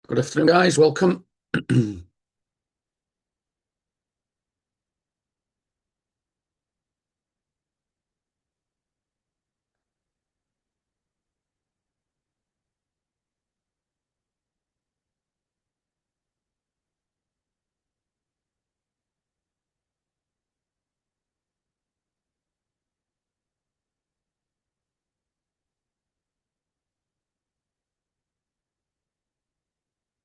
Good afternoon, guys. Welcome.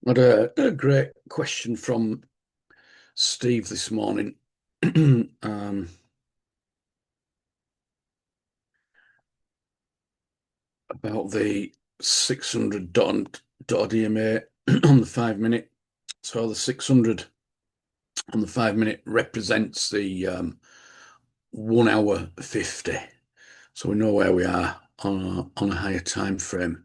Had a great question from Steve this morning about the 600 dot EMA on the 5 minute. So the 600 on the 5 minute represents the 1 hour 50. So we know where we are on a higher time frame.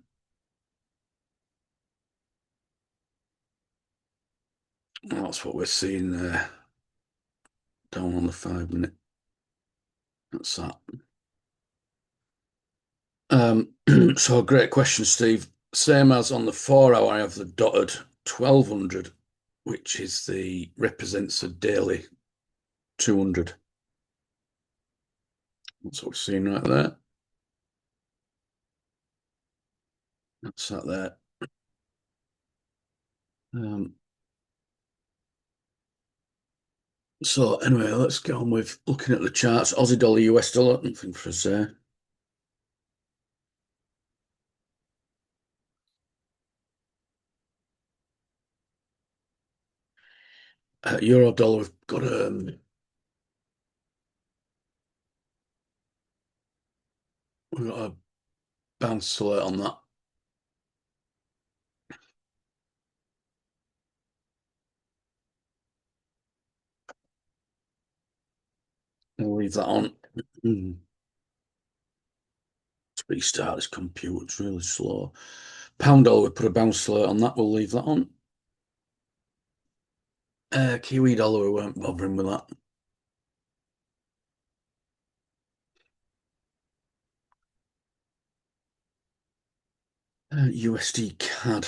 And that's what we're seeing there down on the 5 minute. That's that. So great question, Steve. Same as on the 4 hour, I have the dotted 1200, which is the represents the daily 200. That's what we're seeing right there. That's that there. Um, so anyway, let's get on with looking at the charts. Aussie dollar, US dollar, nothing for us there. Euro dollar, we've got a bounce alert on that. We'll leave that on. Let's restart this computer. It's really slow. Pound dollar, we put a bounce alert on that. We'll leave that on. Kiwi dollar, we weren't bothering with that. USD CAD.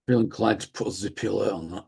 Feel inclined to put a zippy alert on that.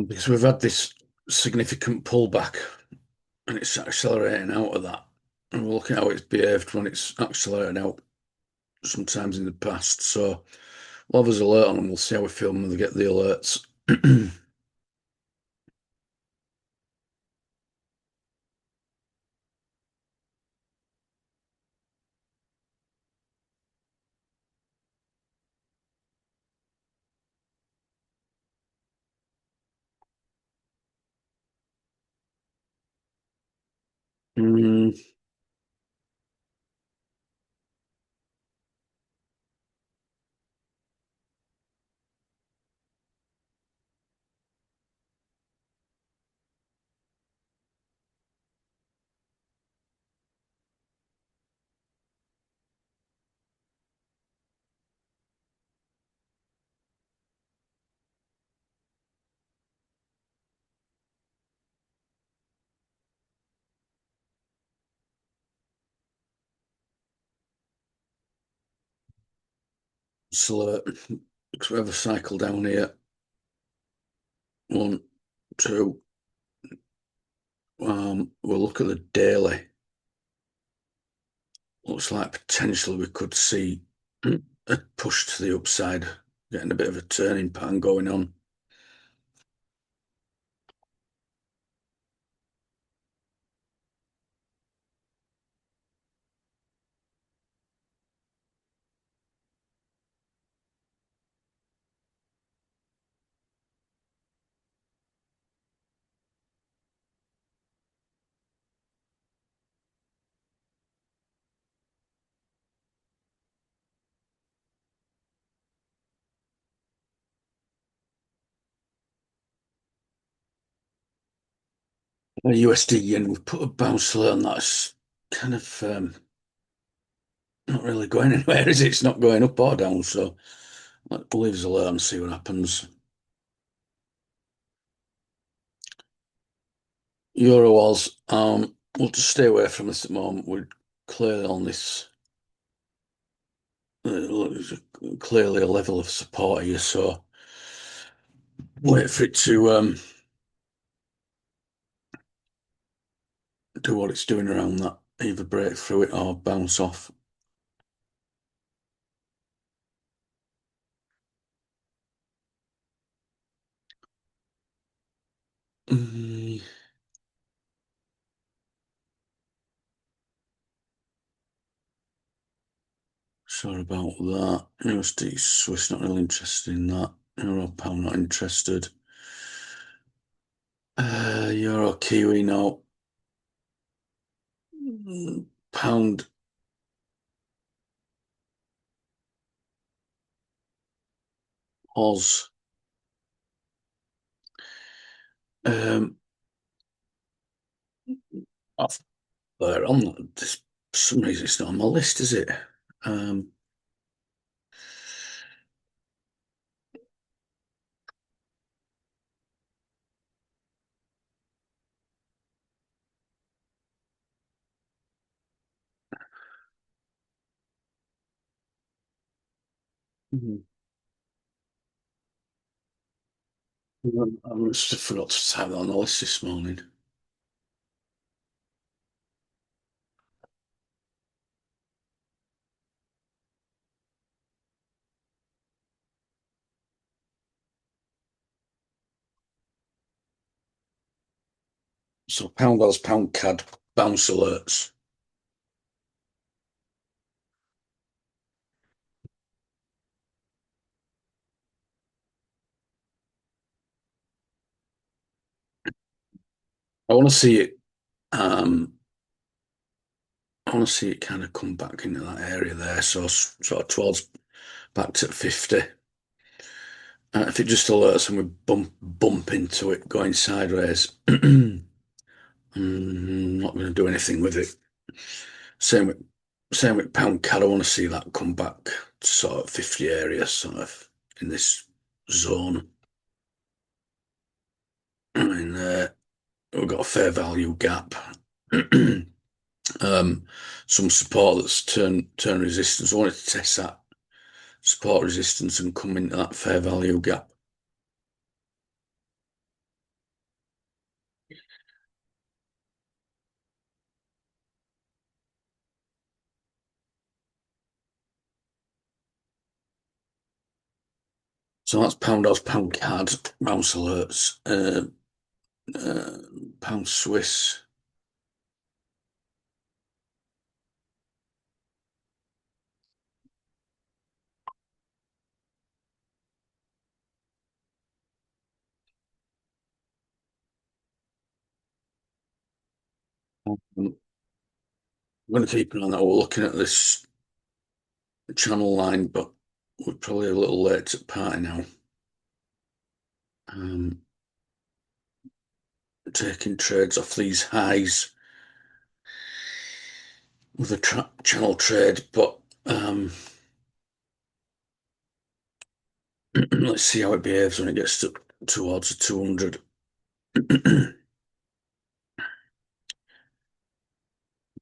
Because we've had this significant pullback and it's accelerating out of that. And we're looking at how it's behaved when it's accelerating out sometimes in the past. So we'll have us alert on and we'll see how we feel when we get the alerts. Mm, So because we have a cycle down here. One, two. We'll look at the daily. Looks like potentially we could see a push to the upside, getting a bit of a turning pattern going on. USD yen, we've put a bounce alert on that's kind of not really going anywhere, is it? It's not going up or down, so let's leave us alert and see what happens. Euro was, we'll just stay away from this at the moment. We're clearly on this, clearly a level of support here, so wait for it to do what it's doing around that, either break through it or bounce off. Mm, sorry about that. USD Swiss not really interested in that. Euro pound not interested. Euro Kiwi no. Pound Oz. Um, off there on this. For some reason it's not on my list, is it? Um, mhm. I must have forgot to type that on the list this morning. So pound Oz, pound CAD, bounce alerts. I want to see it. I want to see it kind of come back into that area there. So sort of towards back to 50. If it just alerts and we bump into it going sideways, not going to do anything with it. Same with same with pound CAD. I want to see that come back to sort of 50 area, sort of in this zone. And we've got a fair value gap. Some support that's turn resistance. I wanted to test that support resistance and come into that fair value gap. So that's pound Oz, pound CAD, bounce alerts, uh, pound Swiss. I'm going to keep an eye on that. We're looking at this channel line, but we're probably a little late to the party now. Um, Taking trades off these highs with a channel trade, but let's see how it behaves when it gets towards the 200. In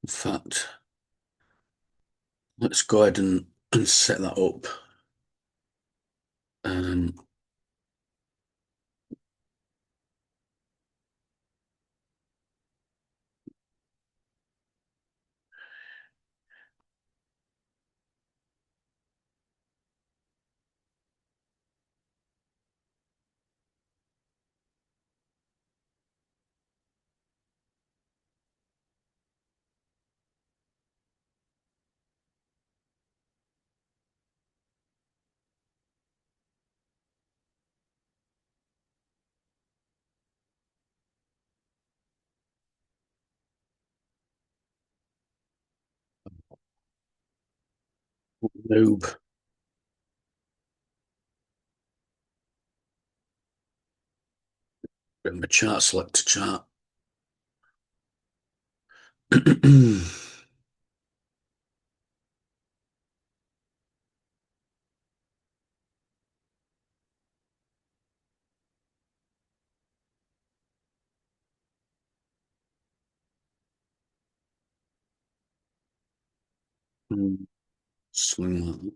fact, let's go ahead and set that up. Um, Noob. Bit of a chart selector chart. Swing that.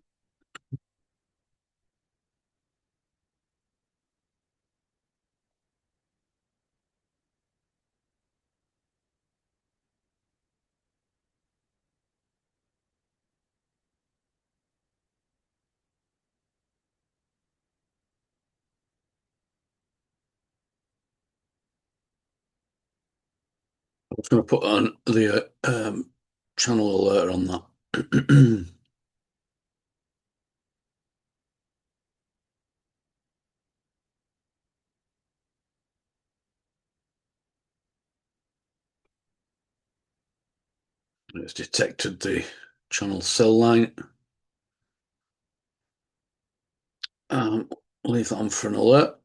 I was going to put on the channel alert on that. It's detected the channel cell line. Um, leave that on for an alert.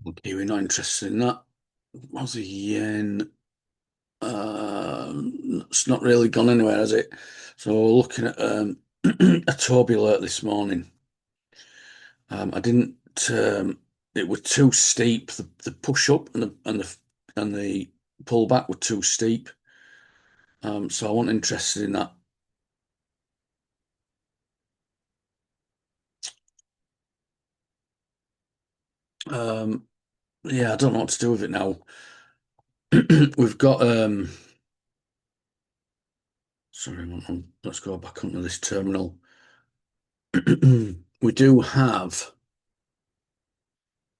Okay, we're not interested in that. Aussie yen. It's not really gone anywhere, has it? So we're looking at a Toby alert this morning. I didn't. It was too steep. The push up and the pullback were too steep. So I wasn't interested in that. Um, yeah, I don't know what to do with it now. We've got. Sorry, let's go back onto this terminal. We do have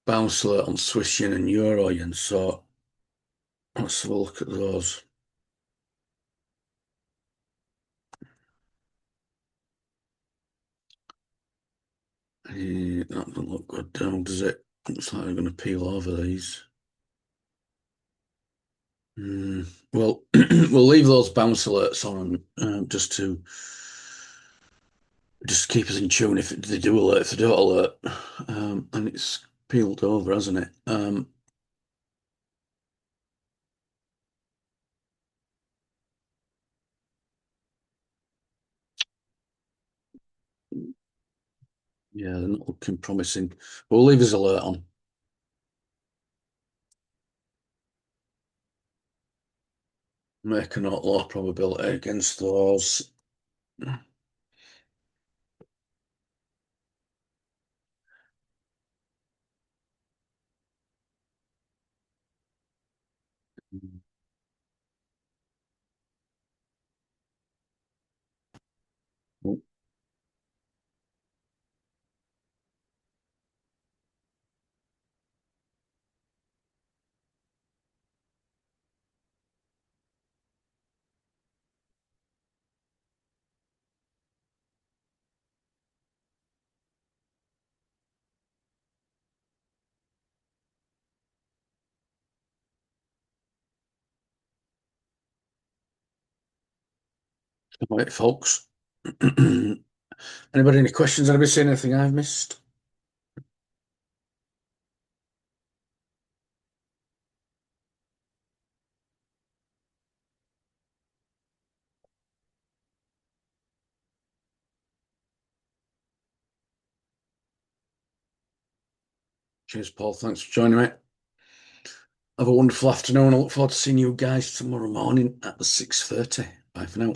bounce alert on Swiss yen and Euro yen, so let's have a look at those. That doesn't look good down, does it? Looks like they're going to peel over these. Well, we'll leave those bounce alerts on just keep us in tune if they do alert, if they don't alert. And it's peeled over, hasn't it? Yeah, they're not looking promising. We'll leave his alert on. Make a not low probability against those. All right, folks. Anybody any questions? Anybody seen anything I've missed? Cheers, Paul. Thanks for joining me. Have a wonderful afternoon. I look forward to seeing you guys tomorrow morning at the 6:30. Bye for now.